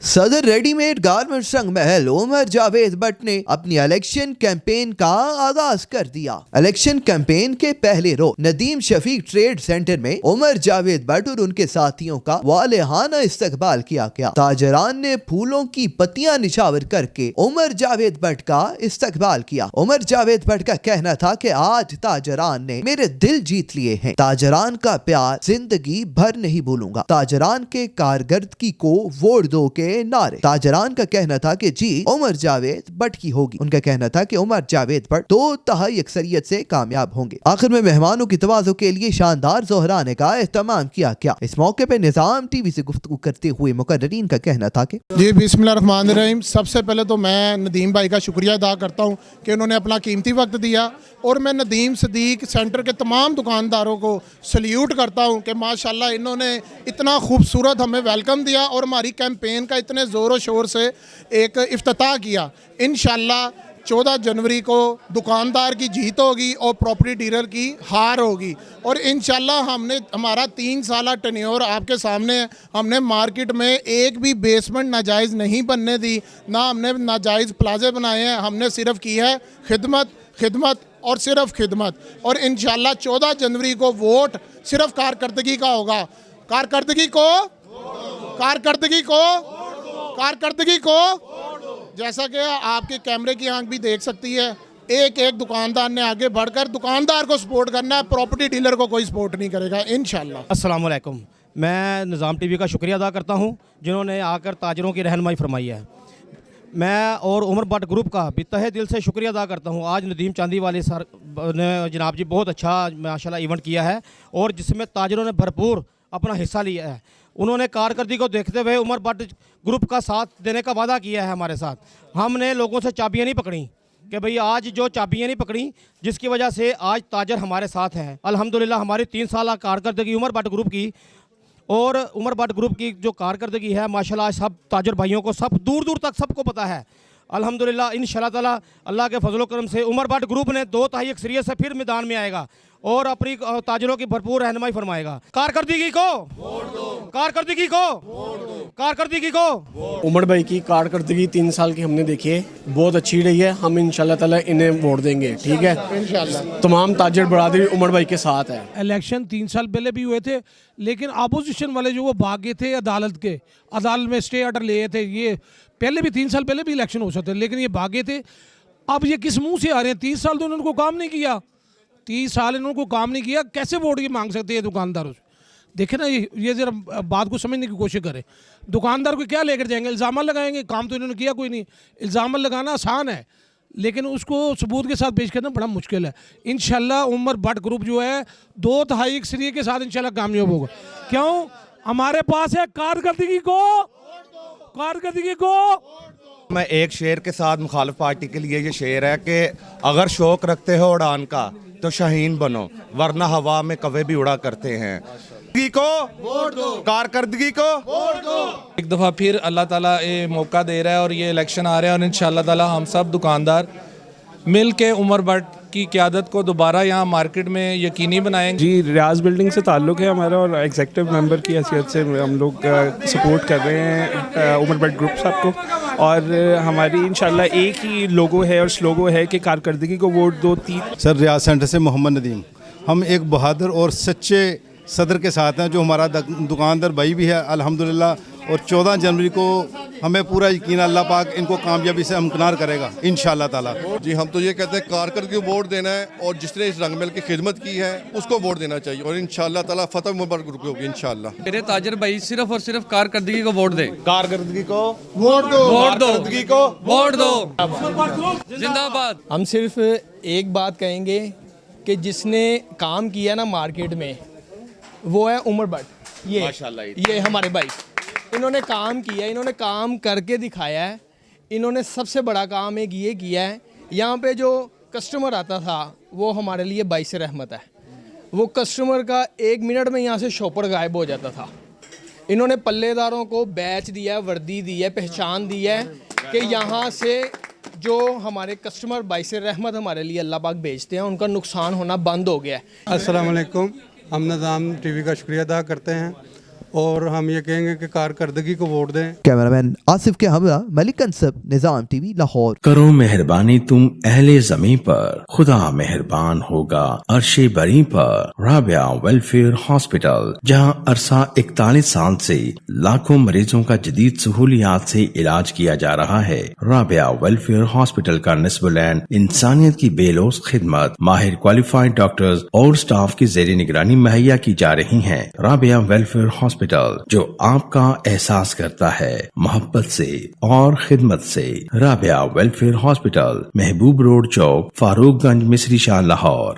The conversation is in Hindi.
सदर रेडीमेड गारमेंट संघ महल उमर जावेद भट्ट ने अपनी इलेक्शन कैंपेन का आगाज कर दिया। इलेक्शन कैंपेन के पहले रोज नदीम शफीक ट्रेड सेंटर में उमर जावेद भट्ट और उनके साथियों का वालेहाना इस्तकबाल किया गया। ताजरान ने फूलों की पत्तियां निछावर करके उमर जावेद भट्ट का इस्तकबाल किया। उमर जावेद भट्ट का कहना था कि आज ताजरान ने मेरे दिल जीत लिए हैं। ताजरान का प्यार जिंदगी भर नहीं भूलूंगा। ताजरान के कारकर्दगी को वोट दो के नारे। ताजरान का कहना था कि जी उमर जावेद भट्ट की होगी। उनका कहना था कि उमर जावेद भट्ट 2/3 अक्सरियत से कामयाब होंगे। आखिर में मेहमानों की तवाज़ो के लिए शानदार ज़ोहराने का एहतमाम किया गया। इस मौके पर निज़ाम टीवी से गुफ्तगू करते हुए मुकर्रीन का कहना था कि जी बिस्मिल्लाहिर्रहमानिर्रहीम। सबसे पहले तो मैं नदीम भाई का शुक्रिया अदा करता हूँ कि उन्होंने अपना कीमती वक्त दिया, और मैं नदीम सदीक सेंटर के तमाम दुकानदारों को सल्यूट करता हूँ कि माशाल्लाह इन्होंने इतना खूबसूरत हमें वेलकम दिया और हमारी कैंपेन का इतने ज़ोर शोर से एक इफ्तिताह किया। इंशाल्लाह 14 जनवरी को दुकानदार की जीत होगी और प्रॉपर्टी डीलर की हार होगी। और इंशाल्लाह हमने हमारा 3 साल टेन्योर आपके सामने है। हमने मार्केट में एक भी बेसमेंट नाजायज़ नहीं बनने दी, ना हमने नाजायज़ प्लाजे बनाए हैं। हमने सिर्फ की है खिदमत, खिदमत और सिर्फ खिदमत। और इंशाल्लाह 14 जनवरी को वोट सिर्फ कारकर्दगी का होगा। कारकर्दगी को कारकर्दगी को कारकर्दगी को जैसा कि आपके कैमरे की आंख भी देख सकती है, एक एक दुकानदार ने आगे बढ़कर दुकानदार को सपोर्ट करना है, प्रॉपर्टी डीलर को कोई सपोर्ट नहीं करेगा इंशाल्लाह। अस्सलाम वालेकुम। मैं निज़ाम टीवी का शुक्रिया अदा करता हूं जिन्होंने आकर ताजरों की रहनुमाई फरमाई है। मैं और उमर भट्ट ग्रुप का भी तहे दिल से शुक्रिया अदा करता हूं। आज नदीम चांदी वाले सर ने जनाब जी बहुत अच्छा माशाल्लाह इवेंट किया है और जिसमें ताजरों ने भरपूर अपना हिस्सा लिया है। उन्होंने कारकर्दगी को देखते हुए उमर भट्ट ग्रुप का साथ देने का वादा किया है हमारे साथ। हमने लोगों से चाबियां नहीं पकड़ी कि भाई आज जो चाबियां नहीं पकड़ी, जिसकी वजह से आज ताजर हमारे साथ हैं। अल्हम्दुलिल्लाह हमारी 3 साल कारकर्दगी उमर भट्ट ग्रुप की और उमर भट्ट ग्रुप की जो कारकर्दगी है माशाल्लाह सब ताजर भाइयों को सब दूर दूर तक सबको पता है। अल्हम्दुलिल्लाह इंशाअल्लाह ताला अल्लाह के फजल करम से उमर भट्ट ग्रुप ने 2/3 अक्सरियत से फिर मैदान में आएगा और अपनी ताजरों की भरपूर रहनुमाई फरमाएगा। कारकर्दगी को वोट दो, कारकर्दगी को वोट दो, कारकर्दगी को। उमर भाई की कारकर्दगी 3 साल की हमने देखी है, बहुत अच्छी रही है। हम इंशाल्लाह ताला इन्हें वोट देंगे, ठीक है इंशाल्लाह। तमाम ताजर बरादरी उमर भाई के साथ है। इलेक्शन 3 साल पहले भी हुए थे, लेकिन अपोजिशन वाले जो वो भाग गए थे अदालत में स्टे ऑर्डर लिए थे। ये पहले भी 3 साल पहले भी इलेक्शन हो सकते, लेकिन ये भागे थे। अब ये किस मुंह से आ रहे हैं? 30 साल तो उन्होंने को काम नहीं किया, 30 साल इन्होंने को काम नहीं किया, कैसे वोट ये मांग सकते हैं दुकानदारों से? देखे ना, ये जरा बात को समझने की कोशिश करें। दुकानदार को क्या लेकर जाएंगे? इल्ज़ाम लगाएंगे? काम तो इन्होंने किया कोई नहीं। इल्ज़ाम लगाना आसान है, लेकिन उसको सबूत के साथ पेश करना बड़ा मुश्किल है। इंशाल्लाह उमर भट्ट ग्रुप जो है 2/3 अक्सरियत के साथ इंशाल्लाह कामयाब होगा। क्यों? हमारे पास है कारकर्दगी को, कारकर्दगी को। मैं एक शेर के साथ मुखालिफ पार्टी के लिए ये शेर है कि अगर शौक रखते हो उड़ान का तो शाहीन बनो, वरना हवा में कवे भी उड़ा करते हैं। को वोट दो, कारकर्दगी को वोट दो। एक दफ़ा फिर अल्लाह ताला ये मौका दे रहा है और ये इलेक्शन आ रहा है और इंशाअल्लाह ताला हम सब दुकानदार मिल के उमर भट्ट की क़यादत को दोबारा यहाँ मार्केट में यकीनी बनाएंगे। जी रियाज बिल्डिंग से ताल्लुक़ है हमारा और एग्जीक्यूटिव मेंबर की हैसियत से हम लोग सपोर्ट कर रहे हैं उमर भट्ट ग्रुप साहब को। और हमारी इंशाल्लाह एक ही लोगो है और स्लोगो है कि कारकर्दगी को वोट दो। 3 सर रियाज सेंटर से मोहम्मद नदीम। हम एक बहादुर और सच्चे सदर के साथ हैं जो हमारा दुकानदार भाई भी है अल्हम्दुलिल्लाह। और 14 जनवरी को हमें पूरा यकीन अल्लाह पाक इनको कामयाबी से हमकिनार करेगा इंशाअल्लाह ताला। जी हम तो ये कहते हैं कारकर्दगी को वोट देना है और जिसने इस रंगमेल की खिदमत की है उसको वोट देना चाहिए और इंशाअल्लाह ताला फतह उमर भट्ट ग्रुप की होगी इंशाअल्लाह। मेरे ताजर भाई सिर्फ और सिर्फ कारकर्दगी को वोट दे, कारकर्दगी को वोट दो, वोट दो, कारकर्दगी को वोट दो, जिंदाबाद। हम सिर्फ एक बात कहेंगे कि जिसने काम किया ना मार्केट में वो है उमर भट्ट। ये हमारे भाई, इन्होंने काम किया, इन्होंने काम करके दिखाया है। इन्होंने सबसे बड़ा काम एक ये किया है, यहाँ पे जो कस्टमर आता था वो हमारे लिए बाइस रहमत है। वो कस्टमर का 1 मिनट में यहाँ से शॉपर गायब हो जाता था। इन्होंने पल्लेदारों को बैच दिया है, वर्दी दी है, पहचान दी है कि यहाँ से जो हमारे कस्टमर बाइस रहमत हमारे लिए अल्लाह पाक भेजते हैं उनका नुकसान होना बंद हो गया है। अस्सलाम वालेकुम। हम निज़ाम टीवी का शुक्रिया अदा करते हैं और हम ये कहेंगे कि कारकर्दगी को वोट दें। कैमरामैन आसिफ के हमरा मलिक कंसब, निजाम टीवी लाहौर। करो मेहरबानी तुम अहले ज़मीं पर, खुदा मेहरबान होगा अर्शे बरी पर। राबिया वेलफेयर हॉस्पिटल, जहां अरसा 41 साल से लाखों मरीजों का जदीद सहूलियात से इलाज किया जा रहा है। राबिया वेलफेयर हॉस्पिटल का निस्बुलैन इंसानियत की बेलोस खिदमत, माहिर क्वालिफाइड डॉक्टर्स और स्टाफ की ज़ेरी निगरानी मुहैया की जा रही है। राबिया वेलफेयर हॉस्पिटल, जो आपका एहसास करता है मोहब्बत से और खिदमत से। राबिया वेलफेयर हॉस्पिटल, महबूब रोड चौक, फारूकगंज, मिस्री शाह, लाहौर।